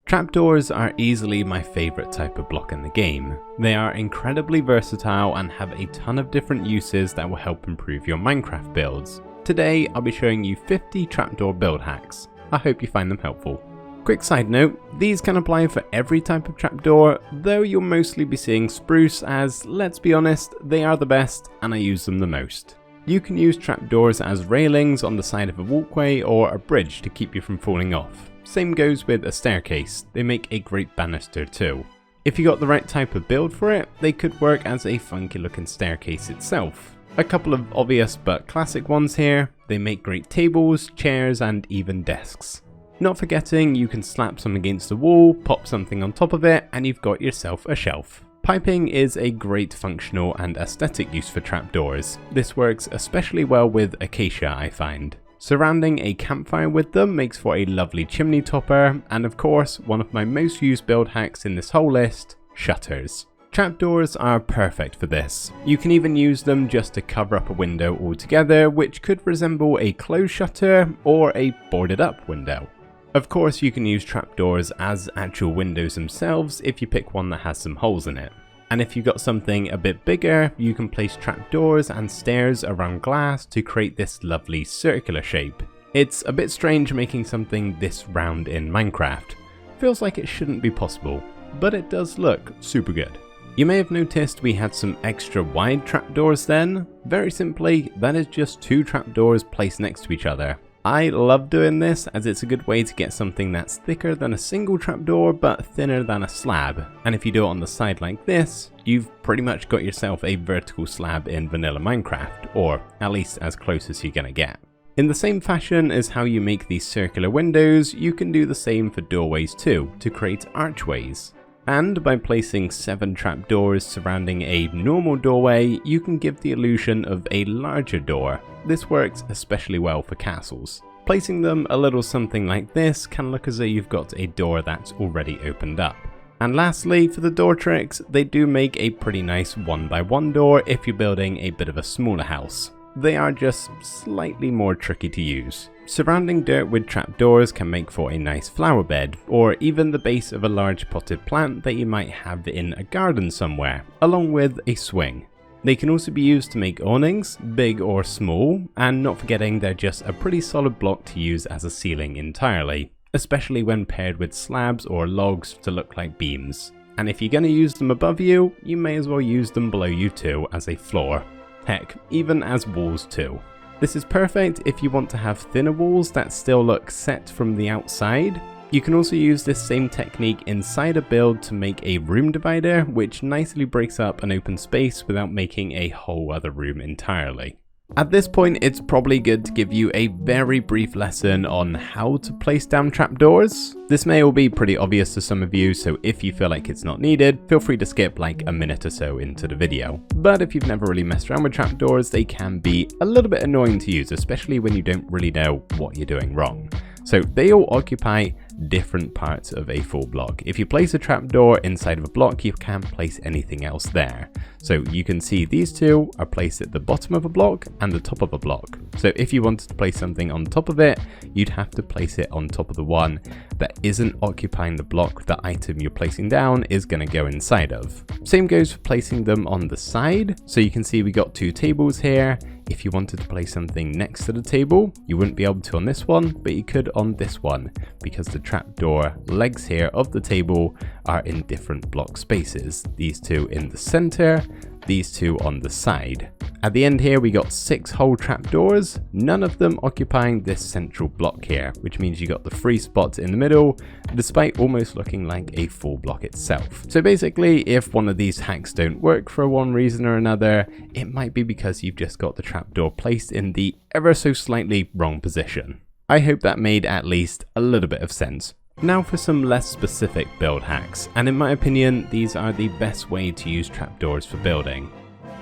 Trapdoors are easily my favourite type of block in the game. They are incredibly versatile and have a ton of different uses that will help improve your Minecraft builds. Today I'll be showing you 50 trapdoor build hacks. I hope you find them helpful. Quick side note, these can apply for every type of trapdoor, though you'll mostly be seeing spruce as, let's be honest, they are the best and I use them the most. You can use trapdoors as railings on the side of a walkway or a bridge to keep you from falling off. Same goes with a staircase, they make a great banister too. If you got the right type of build for it, they could work as a funky looking staircase itself. A couple of obvious but classic ones here, they make great tables, chairs and even desks. Not forgetting you can slap some against the wall, pop something on top of it and you've got yourself a shelf. Piping is a great functional and aesthetic use for trapdoors. This works especially well with acacia I find. Surrounding a campfire with them makes for a lovely chimney topper, and of course, one of my most used build hacks in this whole list, shutters. Trapdoors are perfect for this. You can even use them just to cover up a window altogether, which could resemble a closed shutter or a boarded up window. Of course, you can use trapdoors as actual windows themselves if you pick one that has some holes in it. And if you've got something a bit bigger, you can place trapdoors and stairs around glass to create this lovely circular shape. It's a bit strange making something this round in Minecraft. Feels like it shouldn't be possible, but it does look super good. You may have noticed we had some extra wide trapdoors then. Very simply, that is just two trapdoors placed next to each other. I love doing this as it's a good way to get something that's thicker than a single trapdoor but thinner than a slab, and if you do it on the side like this, you've pretty much got yourself a vertical slab in vanilla Minecraft, or at least as close as you're gonna get. In the same fashion as how you make these circular windows, you can do the same for doorways too, to create archways. And by placing 7 trapdoors surrounding a normal doorway, you can give the illusion of a larger door. This works especially well for castles. Placing them a little something like this can look as though you've got a door that's already opened up. And lastly, for the door tricks, they do make a pretty nice 1x1 door if you're building a bit of a smaller house. They are just slightly more tricky to use. Surrounding dirt with trapdoors can make for a nice flower bed, or even the base of a large potted plant that you might have in a garden somewhere, along with a swing. They can also be used to make awnings, big or small, and not forgetting they're just a pretty solid block to use as a ceiling entirely, especially when paired with slabs or logs to look like beams. And if you're going to use them above you, you may as well use them below you too as a floor. Heck, even as walls too. This is perfect if you want to have thinner walls that still look set from the outside. You can also use this same technique inside a build to make a room divider, which nicely breaks up an open space without making a whole other room entirely. At this point, it's probably good to give you a very brief lesson on how to place down trapdoors. This may all be pretty obvious to some of you, so if you feel like it's not needed, feel free to skip like a minute or so into the video. But if you've never really messed around with trapdoors, they can be a little bit annoying to use, especially when you don't really know what you're doing wrong. So they all occupy different parts of a full block. If you place a trapdoor inside of a block, you can't place anything else there. So you can see these two are placed at the bottom of a block and the top of a block. So if you wanted to place something on top of it, you'd have to place it on top of the one that isn't occupying the block the item you're placing down is going to go inside of. Same goes for placing them on the side. So you can see we got 2 tables here. If you wanted to place something next to the table, you wouldn't be able to on this one, but you could on this one because the trapdoor legs here of the table are in different block spaces. These 2 in the center, these 2 on the side. At the end here we got 6 whole trapdoors, none of them occupying this central block here, which means you got the free spots in the middle, despite almost looking like a full block itself. So basically, if one of these hacks don't work for one reason or another, it might be because you've just got the trapdoor placed in the ever so slightly wrong position. I hope that made at least a little bit of sense. Now for some less specific build hacks, and in my opinion, these are the best way to use trapdoors for building.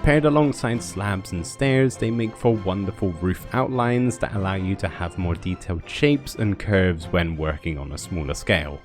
Paired alongside slabs and stairs, they make for wonderful roof outlines that allow you to have more detailed shapes and curves when working on a smaller scale.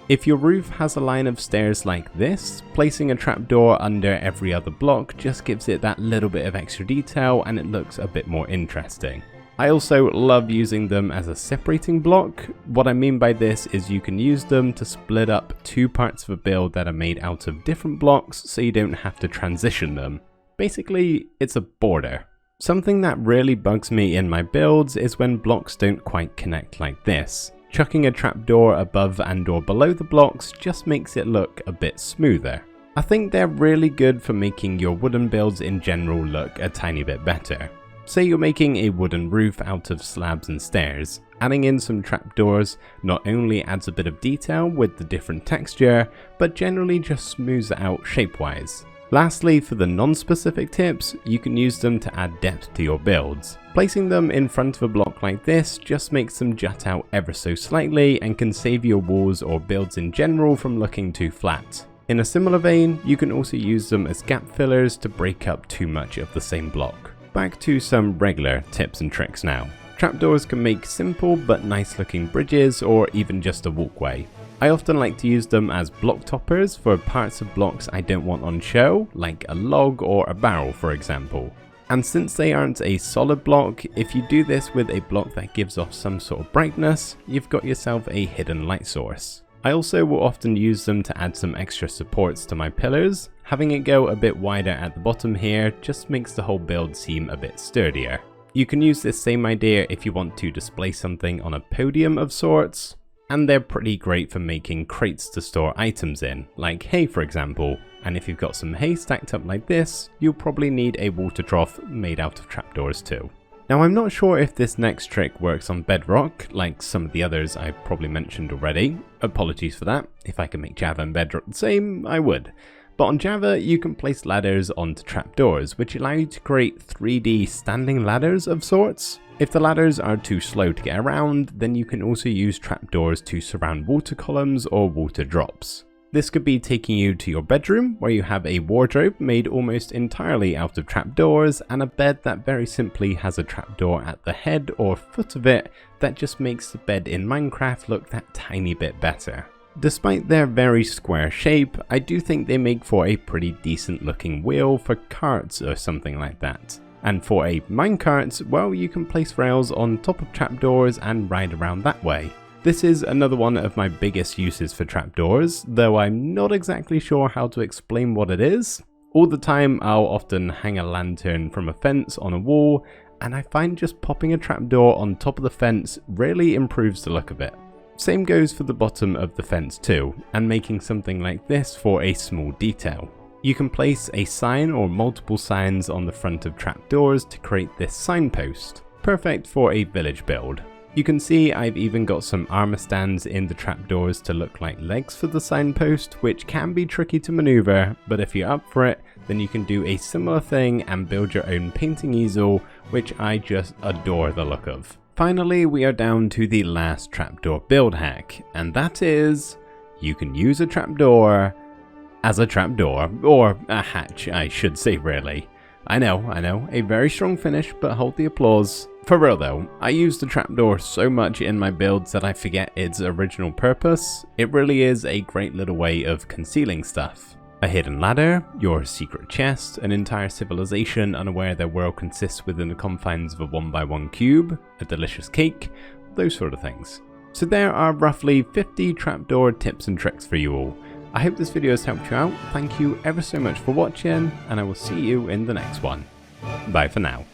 If your roof has a line of stairs like this, placing a trapdoor under every other block just gives it that little bit of extra detail and it looks a bit more interesting. I also love using them as a separating block. What I mean by this is you can use them to split up two parts of a build that are made out of different blocks so you don't have to transition them. Basically, it's a border. Something that really bugs me in my builds is when blocks don't quite connect like this. Chucking a trapdoor above and or below the blocks just makes it look a bit smoother. I think they're really good for making your wooden builds in general look a tiny bit better. Say you're making a wooden roof out of slabs and stairs. Adding in some trapdoors not only adds a bit of detail with the different texture, but generally just smooths it out shape-wise. Lastly, for the non-specific tips, you can use them to add depth to your builds. Placing them in front of a block like this just makes them jut out ever so slightly and can save your walls or builds in general from looking too flat. In a similar vein, you can also use them as gap fillers to break up too much of the same block. Back to some regular tips and tricks now. Trapdoors can make simple but nice looking bridges or even just a walkway. I often like to use them as block toppers for parts of blocks I don't want on show, like a log or a barrel for example. And since they aren't a solid block, if you do this with a block that gives off some sort of brightness, you've got yourself a hidden light source. I also will often use them to add some extra supports to my pillars. Having it go a bit wider at the bottom here just makes the whole build seem a bit sturdier. You can use this same idea if you want to display something on a podium of sorts. And they're pretty great for making crates to store items in, like hay for example, and if you've got some hay stacked up like this, you'll probably need a water trough made out of trapdoors too. Now I'm not sure if this next trick works on bedrock, like some of the others I've probably mentioned already, apologies for that. If I could make Java and bedrock the same, I would. But on Java, you can place ladders onto trapdoors, which allow you to create 3D standing ladders of sorts. If the ladders are too slow to get around, then you can also use trapdoors to surround water columns or water drops. This could be taking you to your bedroom, where you have a wardrobe made almost entirely out of trapdoors, and a bed that very simply has a trapdoor at the head or foot of it that just makes the bed in Minecraft look that tiny bit better. Despite their very square shape, I do think they make for a pretty decent looking wheel for carts or something like that. And for a minecart, well, you can place rails on top of trapdoors and ride around that way. This is another one of my biggest uses for trapdoors, though I'm not exactly sure how to explain what it is. All the time I'll often hang a lantern from a fence on a wall, and I find just popping a trapdoor on top of the fence really improves the look of it. Same goes for the bottom of the fence too, and making something like this for a small detail. You can place a sign or multiple signs on the front of trapdoors to create this signpost, perfect for a village build. You can see I've even got some armor stands in the trapdoors to look like legs for the signpost, which can be tricky to maneuver, but if you're up for it, then you can do a similar thing and build your own painting easel, which I just adore the look of. Finally, we are down to the last trapdoor build hack, and that is, you can use a trapdoor as a trapdoor, or a hatch I should say really. I know, a very strong finish, but hold the applause. For real though, I use the trapdoor so much in my builds that I forget its original purpose. It really is a great little way of concealing stuff. A hidden ladder, your secret chest, an entire civilization unaware their world consists within the confines of a 1x1 cube, a delicious cake, those sort of things. So there are roughly 50 trapdoor tips and tricks for you all. I hope this video has helped you out. Thank you ever so much for watching, and I will see you in the next one. Bye for now.